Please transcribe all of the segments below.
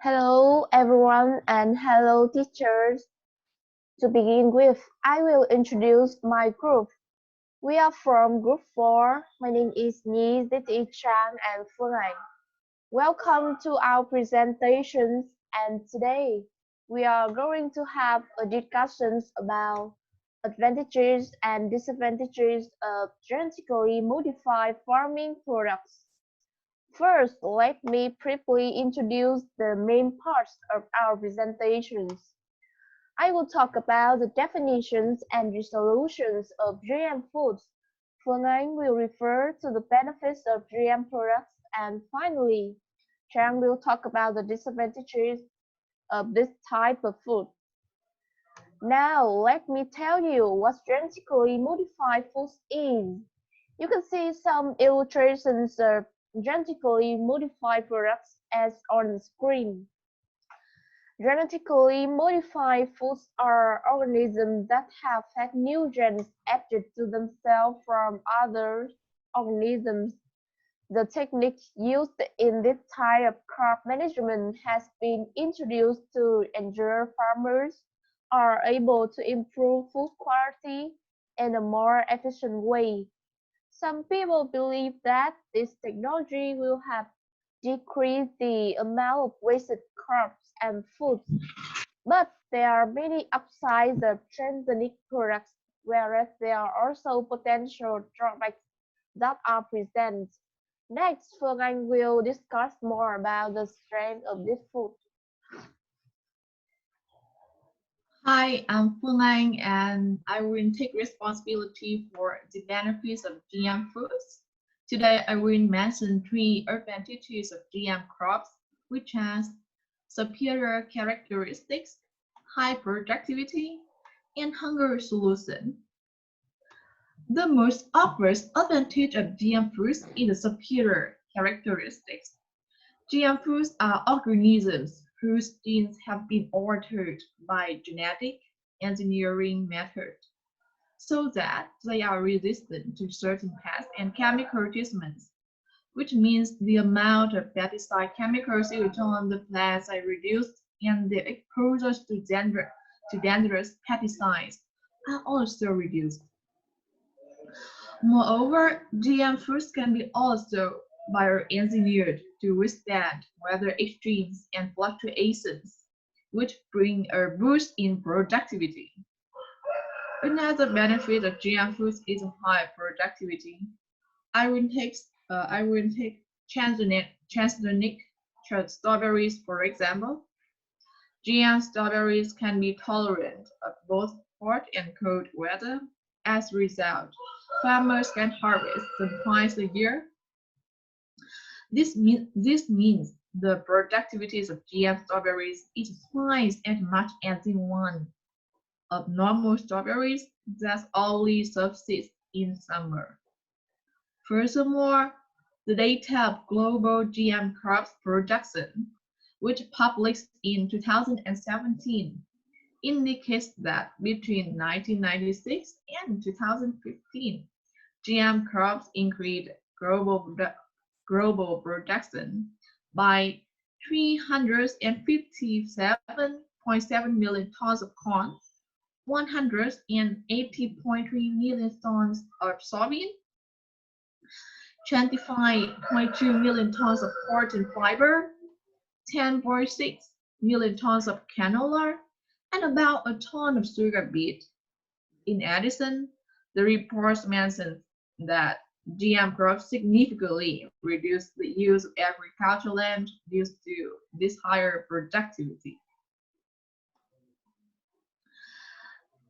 Hello everyone and hello teachers. To begin with, I will introduce my group. We are from group 4. My name is Nhi, Nguyễn Trang and Phương Anh. Welcome to our presentations and today we are going to have a discussions about advantages and disadvantages of genetically modified farming products. First, let me briefly introduce the main parts of our presentations. I will talk about the definitions and resolutions of GM foods. Phương Anh will refer to the benefits of GM products, and finally, Trang will talk about the disadvantages of this type of food. Now, let me tell you what genetically modified foods is. You can see some illustrations of genetically modified products as on the screen. Genetically modified foods are organisms that have had new genes added to themselves from other organisms. The technique used in this type of crop management has been introduced to ensure farmers are able to improve food quality in a more efficient way. Some people believe that this technology will have decreased the amount of wasted crops and foods, but there are many upsides of transgenic products, whereas there are also potential drawbacks that are present. Next, Phương Anh will discuss more about the strength of this food. Hi, I'm Phương Anh, and I will take responsibility for the benefits of GM foods. Today, I will mention 3 advantages of GM crops, which has superior characteristics, high productivity, and hunger solution. The most obvious advantage of GM foods is the superior characteristics. GM foods are organisms whose genes have been altered by genetic engineering methods so that they are resistant to certain pests and chemical treatments, which means the amount of pesticide chemicals used on the plants are reduced and the exposures to dangerous pesticides are also reduced. Moreover, GM foods can be also bioengineered to withstand weather extremes and fluctuations, which bring a boost in productivity. Another benefit of GM foods is high productivity. I will take transgenic strawberries, for example. GM strawberries can be tolerant of both hot and cold weather. As a result, farmers can harvest them twice a year. This means the productivity of GM strawberries is twice as much as the one of normal strawberries that only subsist in summer. Furthermore, the data of global GM crops production, which published in 2017, indicates that between 1996 and 2015, GM crops increased global production by 357.7 million tons of corn, 180.3 million tons of soybean, 25.2 million tons of cotton fiber, 10.6 million tons of canola, and about a ton of sugar beet. In addition, the reports mentioned that GM crops significantly reduce the use of agricultural land due to this higher productivity.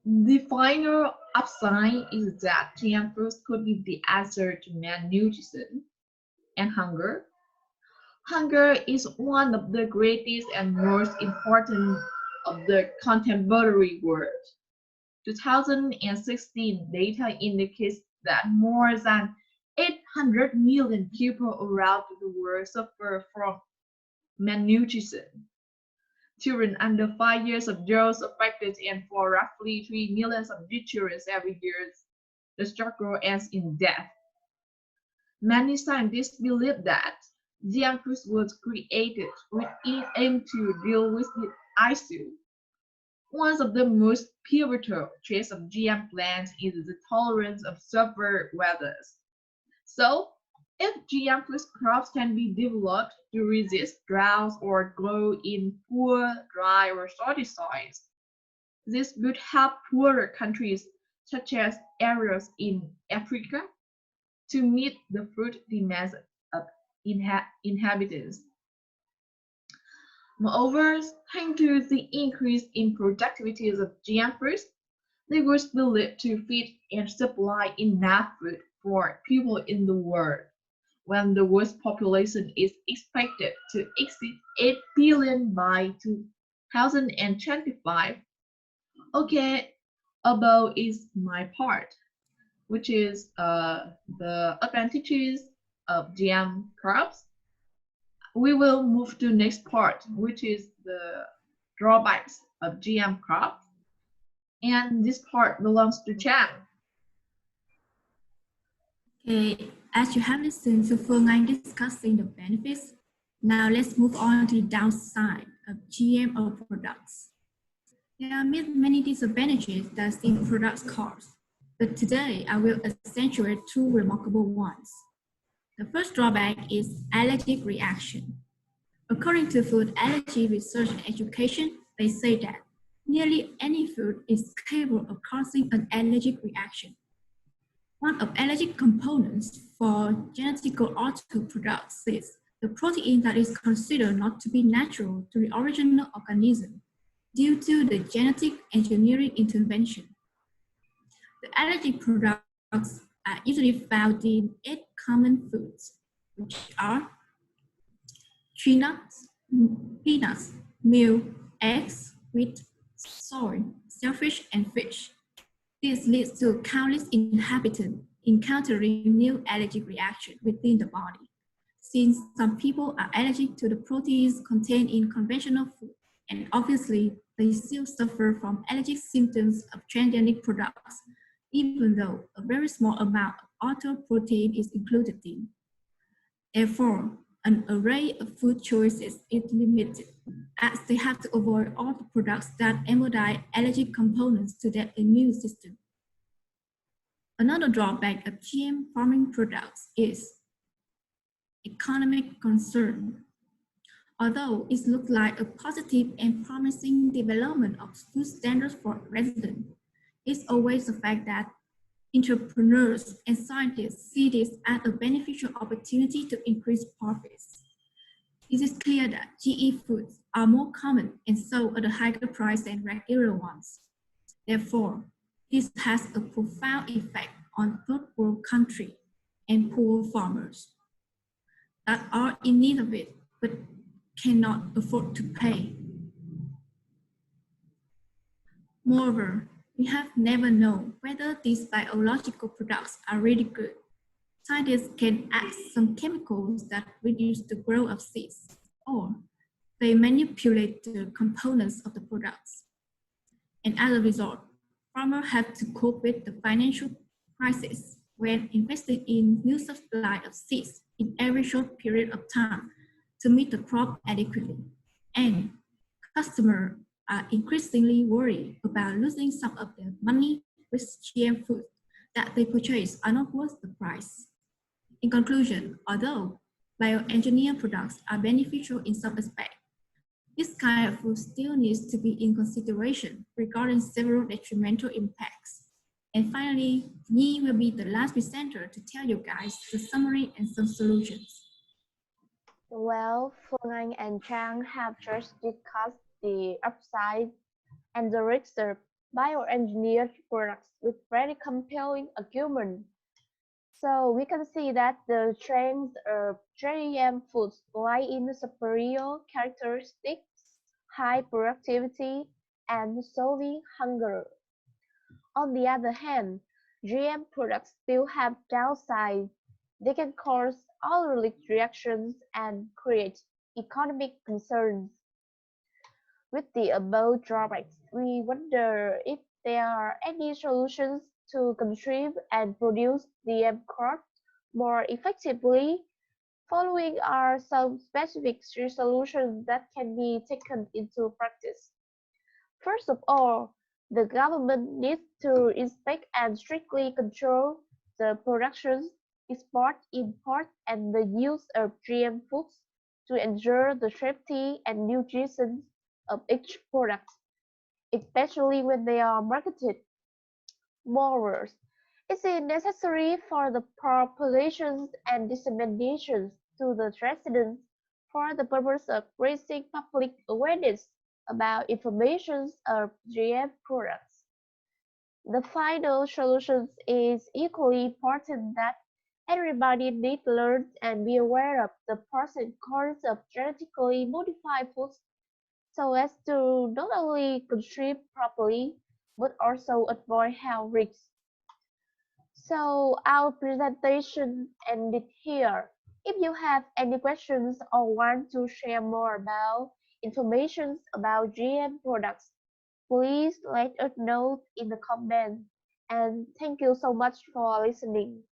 The final upside is that GM foods could be the answer to malnutrition and hunger. Hunger is one of the greatest and most important of the contemporary world. 2016 data indicates that more than 800 million people around the world suffer from malnutrition. Children under 5 years of age affected, and for roughly 3 million of children every year, the struggle ends in death. Many scientists believe that GM foods was created with it aim to deal with the issue. One of the most pivotal traits of GM plants is the tolerance of severe weather. So, if GM food crops can be developed to resist droughts or grow in poor, dry, or salty soils, this would help poorer countries, such as areas in Africa, to meet the food demands of inhabitants. Moreover, thanks to the increase in productivity of GM foods, they were believed to feed and supply enough food for people in the world, when the world's population is expected to exceed 8 billion by 2025. Okay, above is my part, which is the advantages of GM crops. We will move to next part, which is the drawbacks of GM crops. And this part belongs to Chang. Okay, as you have listened to Phương Anh discussing the benefits, now let's move on to the downside of GMO products. There are many disadvantages that these products cause, but today I will accentuate two remarkable ones. The first drawback is allergic reaction. According to Food Allergy Research and Education, they say that nearly any food is capable of causing an allergic reaction. One of allergic components for genetical altered products is the protein that is considered not to be natural to the original organism due to the genetic engineering intervention. The allergic products are usually found in 8 common foods, which are tree nuts, peanuts, milk, eggs, wheat, soy, shellfish, and fish. This leads to countless inhabitants encountering new allergic reactions within the body, since some people are allergic to the proteins contained in conventional food, and obviously they still suffer from allergic symptoms of transgenic products, even though a very small amount of altered protein is included in. Therefore, an array of food choices is limited, as they have to avoid all the products that embody allergic components to their immune system. Another drawback of GM farming products is economic concern. Although it looks like a positive and promising development of food standards for residents, it's always the fact that entrepreneurs and scientists see this as a beneficial opportunity to increase profits. It is clear that GE foods are more common and sold at a higher price than regular ones. Therefore, this has a profound effect on third world countries and poor farmers that are in need of it but cannot afford to pay. Moreover, we have never known whether these biological products are really good. Scientists can add some chemicals that reduce the growth of seeds, or they manipulate the components of the products. And as a result, farmers have to cope with the financial crisis when investing in new supply of seeds in every short period of time to meet the crop adequately. And customers are increasingly worried about losing some of their money with GM foods that they purchase are not worth the price. In conclusion, although bioengineered products are beneficial in some aspects, this kind of food still needs to be in consideration regarding several detrimental impacts. And finally, Nhi will be the last presenter to tell you guys the summary and some solutions. Well, Phương Anh and Trang have just discussed the upside and the risks of bioengineered products with very compelling argument. So we can see that the strengths of GM foods lie in the superior characteristics, high productivity, and solving hunger. On the other hand, GM products still have downsides. They can cause allergic reactions and create economic concerns. With the above drawbacks, we wonder if there are any solutions to contrive and produce GM crops more effectively. Following are some specific solutions that can be taken into practice. First of all, the government needs to inspect and strictly control the production, export, import, and the use of GM foods to ensure the safety and nutrition of each product, especially when they are marketed. Moreover, it is necessary for the propagations and disseminations to the residents for the purpose of raising public awareness about information of GM products. The final solution is equally important that everybody needs to learn and be aware of the pros and cons of genetically modified foods so as to not only consume properly but also avoid health risks. So our presentation ended here. If you have any questions or want to share more about information about GM products, please let us know in the comments. And thank you so much for listening.